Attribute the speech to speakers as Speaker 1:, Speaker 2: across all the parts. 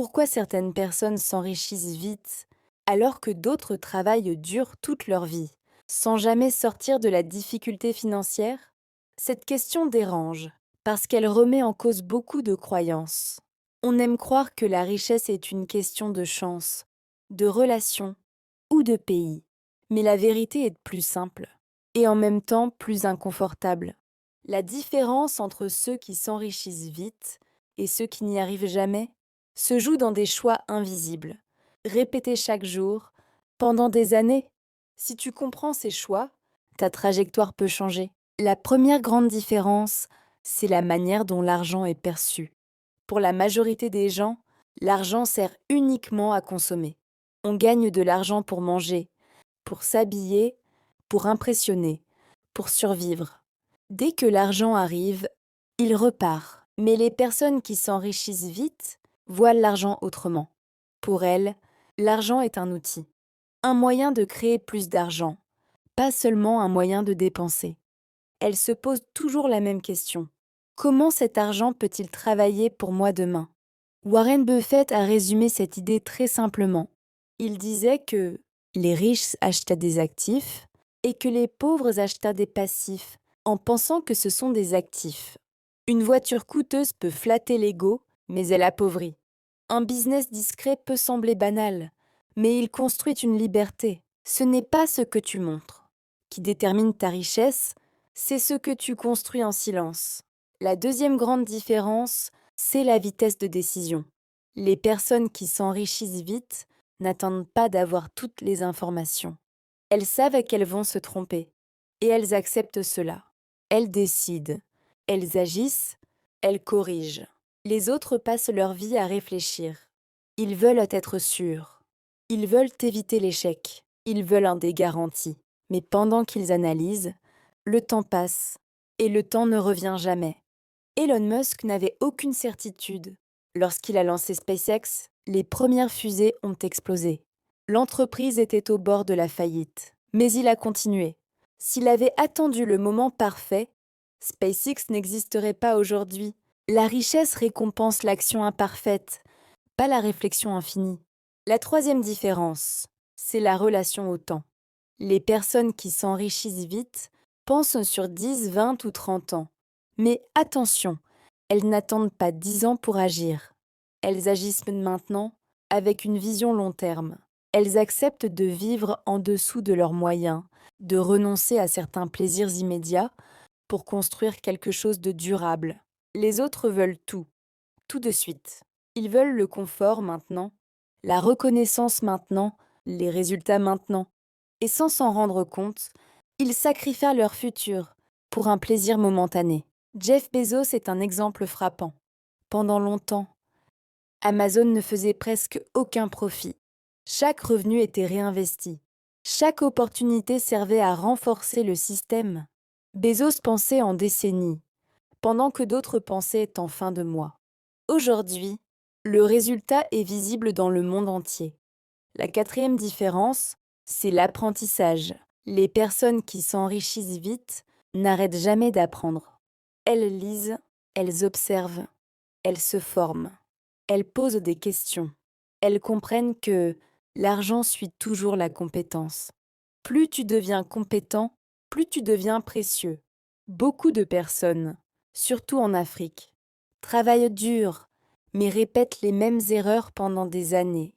Speaker 1: Pourquoi certaines personnes s'enrichissent vite alors que d'autres travaillent dur toute leur vie, sans jamais sortir de la difficulté financière? Cette question dérange parce qu'elle remet en cause beaucoup de croyances. On aime croire que la richesse est une question de chance, de relations ou de pays. Mais la vérité est plus simple et en même temps plus inconfortable. La différence entre ceux qui s'enrichissent vite et ceux qui n'y arrivent jamais se joue dans des choix invisibles, répétés chaque jour, pendant des années. Si tu comprends ces choix, ta trajectoire peut changer. La première grande différence, c'est la manière dont l'argent est perçu. Pour la majorité des gens, l'argent sert uniquement à consommer. On gagne de l'argent pour manger, pour s'habiller, pour impressionner, pour survivre. Dès que l'argent arrive, il repart. Mais les personnes qui s'enrichissent vite voient l'argent autrement. Pour elles, l'argent est un outil, un moyen de créer plus d'argent, pas seulement un moyen de dépenser. Elles se posent toujours la même question. Comment cet argent peut-il travailler pour moi demain? Warren Buffett a résumé cette idée très simplement. Il disait que les riches achetaient des actifs et que les pauvres achetaient des passifs en pensant que ce sont des actifs. Une voiture coûteuse peut flatter l'ego, mais elle appauvrit. Un business discret peut sembler banal, mais il construit une liberté. Ce n'est pas ce que tu montres qui détermine ta richesse, c'est ce que tu construis en silence. La deuxième grande différence, c'est la vitesse de décision. Les personnes qui s'enrichissent vite n'attendent pas d'avoir toutes les informations. Elles savent qu'elles vont se tromper, et elles acceptent cela. Elles décident, elles agissent, elles corrigent. Les autres passent leur vie à réfléchir. Ils veulent être sûrs. Ils veulent éviter l'échec. Ils veulent un des garanties. Mais pendant qu'ils analysent, le temps passe, et le temps ne revient jamais. Elon Musk n'avait aucune certitude. Lorsqu'il a lancé SpaceX, les premières fusées ont explosé. L'entreprise était au bord de la faillite, mais il a continué. S'il avait attendu le moment parfait, SpaceX n'existerait pas aujourd'hui. La richesse récompense l'action imparfaite, pas la réflexion infinie. La troisième différence, c'est la relation au temps. Les personnes qui s'enrichissent vite pensent sur 10, 20 ou 30 ans. Mais attention, elles n'attendent pas 10 ans pour agir. Elles agissent maintenant avec une vision long terme. Elles acceptent de vivre en dessous de leurs moyens, de renoncer à certains plaisirs immédiats pour construire quelque chose de durable. Les autres veulent tout, tout de suite. Ils veulent le confort maintenant, la reconnaissance maintenant, les résultats maintenant. Et sans s'en rendre compte, ils sacrifient leur futur pour un plaisir momentané. Jeff Bezos est un exemple frappant. Pendant longtemps, Amazon ne faisait presque aucun profit. Chaque revenu était réinvesti. Chaque opportunité servait à renforcer le système. Bezos pensait en décennies, pendant que d'autres pensaient en fin de mois. Aujourd'hui, le résultat est visible dans le monde entier. La quatrième différence, c'est l'apprentissage. Les personnes qui s'enrichissent vite n'arrêtent jamais d'apprendre. Elles lisent, elles observent, elles se forment, elles posent des questions. Elles comprennent que l'argent suit toujours la compétence. Plus tu deviens compétent, plus tu deviens précieux. Beaucoup de personnes, surtout en Afrique, travaillent dur, mais répètent les mêmes erreurs pendant des années.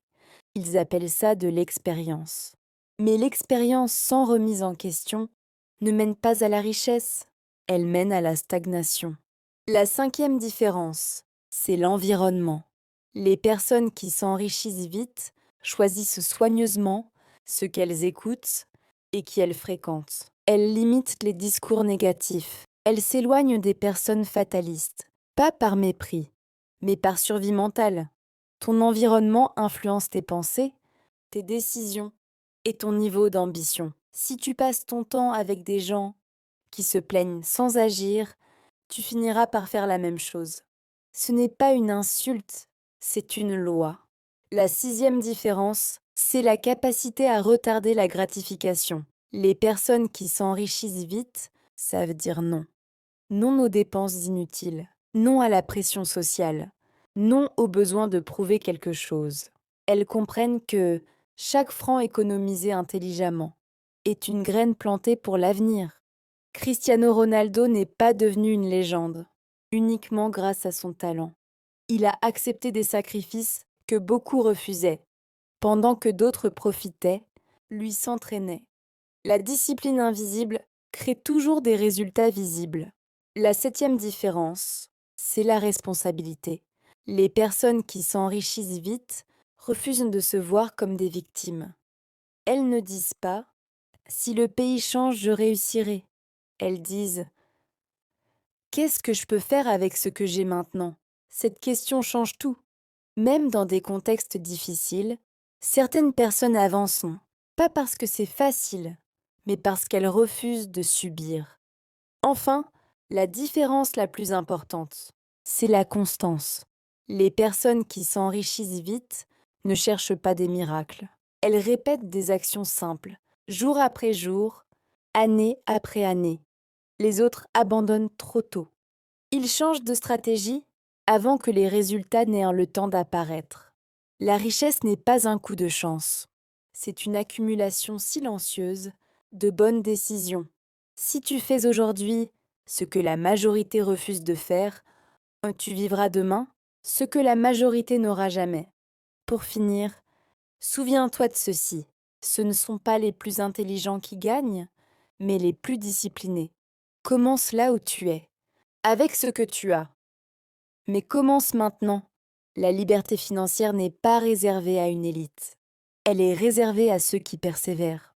Speaker 1: Ils appellent ça de l'expérience. Mais l'expérience sans remise en question ne mène pas à la richesse, elle mène à la stagnation. La cinquième différence, c'est l'environnement. Les personnes qui s'enrichissent vite choisissent soigneusement ce qu'elles écoutent et qui elles fréquentent. Elles limitent les discours négatifs. Elles s'éloignent des personnes fatalistes, pas par mépris, mais par survie mentale. Ton environnement influence tes pensées, tes décisions et ton niveau d'ambition. Si tu passes ton temps avec des gens qui se plaignent sans agir, tu finiras par faire la même chose. Ce n'est pas une insulte, c'est une loi. La sixième différence, c'est la capacité à retarder la gratification. Les personnes qui s'enrichissent vite savent dire non. Non aux dépenses inutiles. Non à la pression sociale. non au besoin de prouver quelque chose. Elles comprennent que chaque franc économisé intelligemment est une graine plantée pour l'avenir. Cristiano Ronaldo n'est pas devenu une légende uniquement grâce à son talent. Il a accepté des sacrifices que beaucoup refusaient, pendant que d'autres profitaient, lui s'entraînaient. La discipline invisible crée toujours des résultats visibles. La septième différence, c'est la responsabilité. Les personnes qui s'enrichissent vite refusent de se voir comme des victimes. Elles ne disent pas « si le pays change, je réussirai ». Elles disent « qu'est-ce que je peux faire avec ce que j'ai maintenant ?» Cette question change tout. Même dans des contextes difficiles, certaines personnes avancent, pas parce que c'est facile, mais parce qu'elles refusent de subir. Enfin, la différence la plus importante, c'est la constance. Les personnes qui s'enrichissent vite ne cherchent pas des miracles. Elles répètent des actions simples, jour après jour, année après année. Les autres abandonnent trop tôt. Ils changent de stratégie avant que les résultats n'aient le temps d'apparaître. La richesse n'est pas un coup de chance. C'est une accumulation silencieuse de bonnes décisions. Si tu fais aujourd'hui ce que la majorité refuse de faire, tu vivras demain ce que la majorité n'aura jamais. Pour finir, souviens-toi de ceci. Ce ne sont pas les plus intelligents qui gagnent, mais les plus disciplinés. Commence là où tu es, avec ce que tu as. Mais commence maintenant. La liberté financière n'est pas réservée à une élite. Elle est réservée à ceux qui persévèrent.